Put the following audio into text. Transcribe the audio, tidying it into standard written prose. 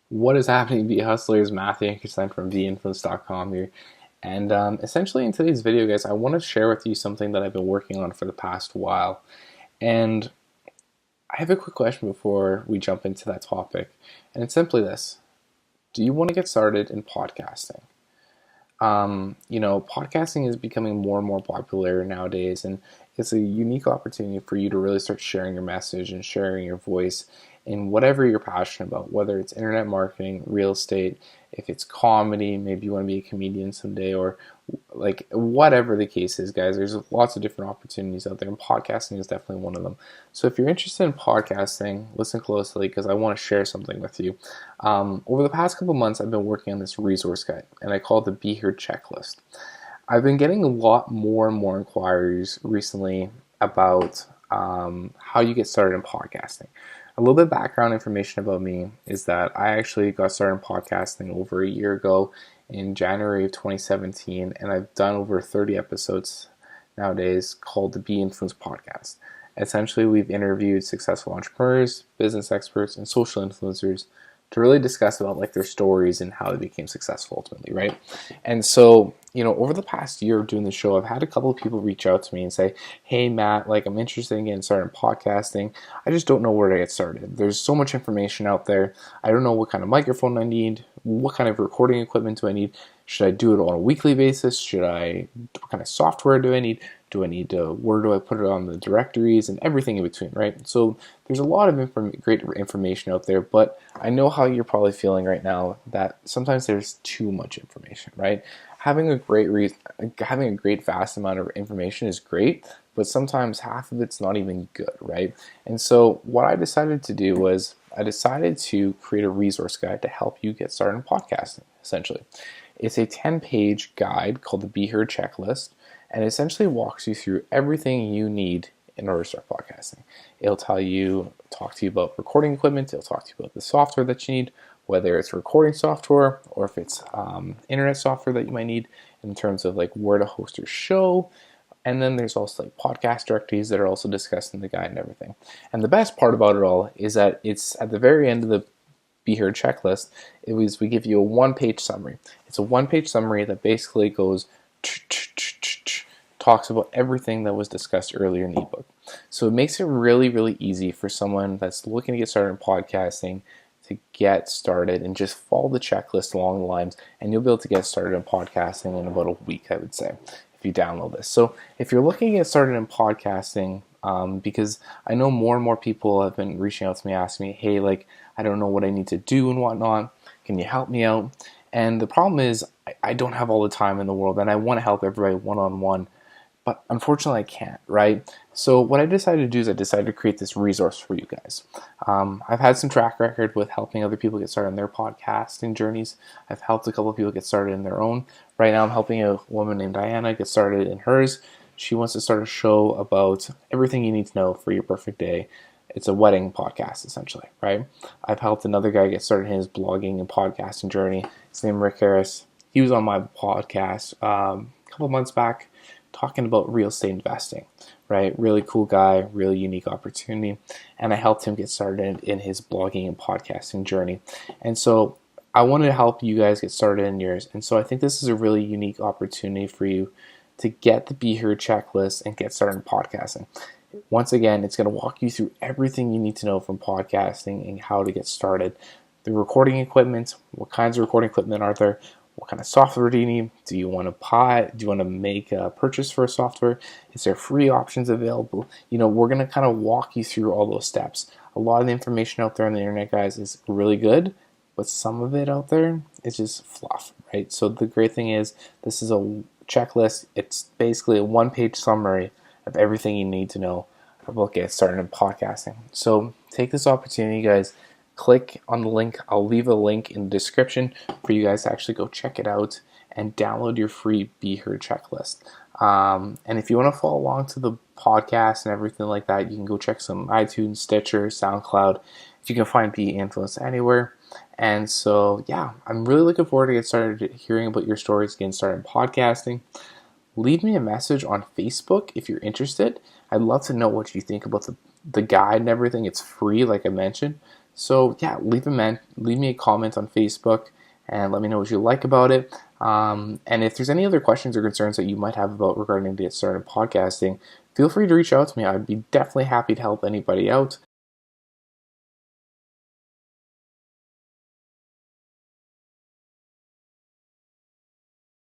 What is happening, V Hustlers? Matthew Ankerstein from VInfluence.com here. And essentially, in today's video, guys, I want to share with you something that I've been working on for the past while. And I have a quick question before we jump into that topic. And it's simply this: do you want to get started in podcasting? Podcasting is becoming more and more popular nowadays, and it's a unique opportunity for you to really start sharing your message and sharing your voice in whatever you're passionate about, whether it's internet marketing, real estate, if it's comedy, maybe you want to be a comedian someday, or like whatever the case is, guys. There's lots of different opportunities out there, and podcasting is definitely one of them. So if you're interested in podcasting, listen closely because I want to share something with you. Over the past couple months, I've been working on this resource guide, and I call it the Be Here Checklist. I've been getting a lot more and more inquiries recently about how you get started in podcasting. A little bit of background information about me is that I actually got started in podcasting over a year ago in January of 2017, and I've done over 30 episodes nowadays called the Be Influence Podcast. Essentially, we've interviewed successful entrepreneurs, business experts, and social influencers to really discuss about like their stories and how they became successful ultimately, right? And so, over the past year of doing the show, I've had a couple of people reach out to me and say, "Hey Matt, like I'm interested in getting started in podcasting. I just don't know where to get started. There's so much information out there. I don't know what kind of microphone I need, what kind of recording equipment do I need? Should I do it on a weekly basis? What kind of software do I need? Where do I put it on the directories and everything in between, right?" So there's a lot of great information out there, but I know how you're probably feeling right now that sometimes there's too much information, right? Having having a great vast amount of information is great, but sometimes half of it's not even good, right? And so what I decided to do was I decided to create a resource guide to help you get started in podcasting, essentially. It's a 10-page guide called the Be Here Checklist, and it essentially walks you through everything you need in order to start podcasting. It'll talk to you about recording equipment. It'll talk to you about the software that you need, whether it's recording software or if it's internet software that you might need in terms of like where to host your show. And then there's also like podcast directories that are also discussed in the guide and everything. And the best part about it all is that it's at the very end of the Be Here checklist. We give you a one-page summary. It's a one-page summary that basically goes talks about everything that was discussed earlier in the ebook. So it makes it really, really easy for someone that's looking to get started in podcasting to get started and just follow the checklist along the lines, and you'll be able to get started in podcasting in about a week, I would say, if you download this. So if you're looking to get started in podcasting, because I know more and more people have been reaching out to me asking me, "Hey, like I don't know what I need to do and whatnot. Can you help me out?" And the problem is I don't have all the time in the world, and I want to help everybody one-on-one, but unfortunately I can't, right? So what I decided to do is I decided to create this resource for you guys. I've had some track record with helping other people get started in their podcasting journeys. I've helped a couple of people get started in their own. Right now I'm helping a woman named Diana get started in hers. She wants to start a show about everything you need to know for your perfect day. It's a wedding podcast, essentially, right? I've helped another guy get started in his blogging and podcasting journey. His name is Rick Harris. He was on my podcast a couple months back talking about real estate investing, right? Really cool guy, really unique opportunity. And I helped him get started in his blogging and podcasting journey. And so I wanted to help you guys get started in yours. And so I think this is a really unique opportunity for you to get the Be Here checklist and get started in podcasting. Once again, it's going to walk you through everything you need to know from podcasting and how to get started. The recording equipment, what kinds of recording equipment are there? What kind of software do you need? Do you want to make a purchase for a software? Is there free options available? We're going to kind of walk you through all those steps. A lot of the information out there on the internet, guys, is really good, but some of it out there is just fluff, right? So the great thing is this is a checklist. It's basically a one-page summary of everything you need to know about getting started in podcasting. So take this opportunity, guys. Click on the link. I'll leave a link in the description for you guys to actually go check it out and download your free Be Here checklist. And if you want to follow along to the podcast and everything like that, you can go check some iTunes, Stitcher, SoundCloud. You can find Be Influence anywhere. And so, yeah, I'm really looking forward to get started hearing about your stories, getting started in podcasting. Leave me a message on Facebook if you're interested. I'd love to know what you think about the guide and everything. It's free, like I mentioned. So yeah, leave me a comment on Facebook and let me know what you like about it. And if there's any other questions or concerns that you might have about regarding to get started podcasting, feel free to reach out to me. I'd be definitely happy to help anybody out.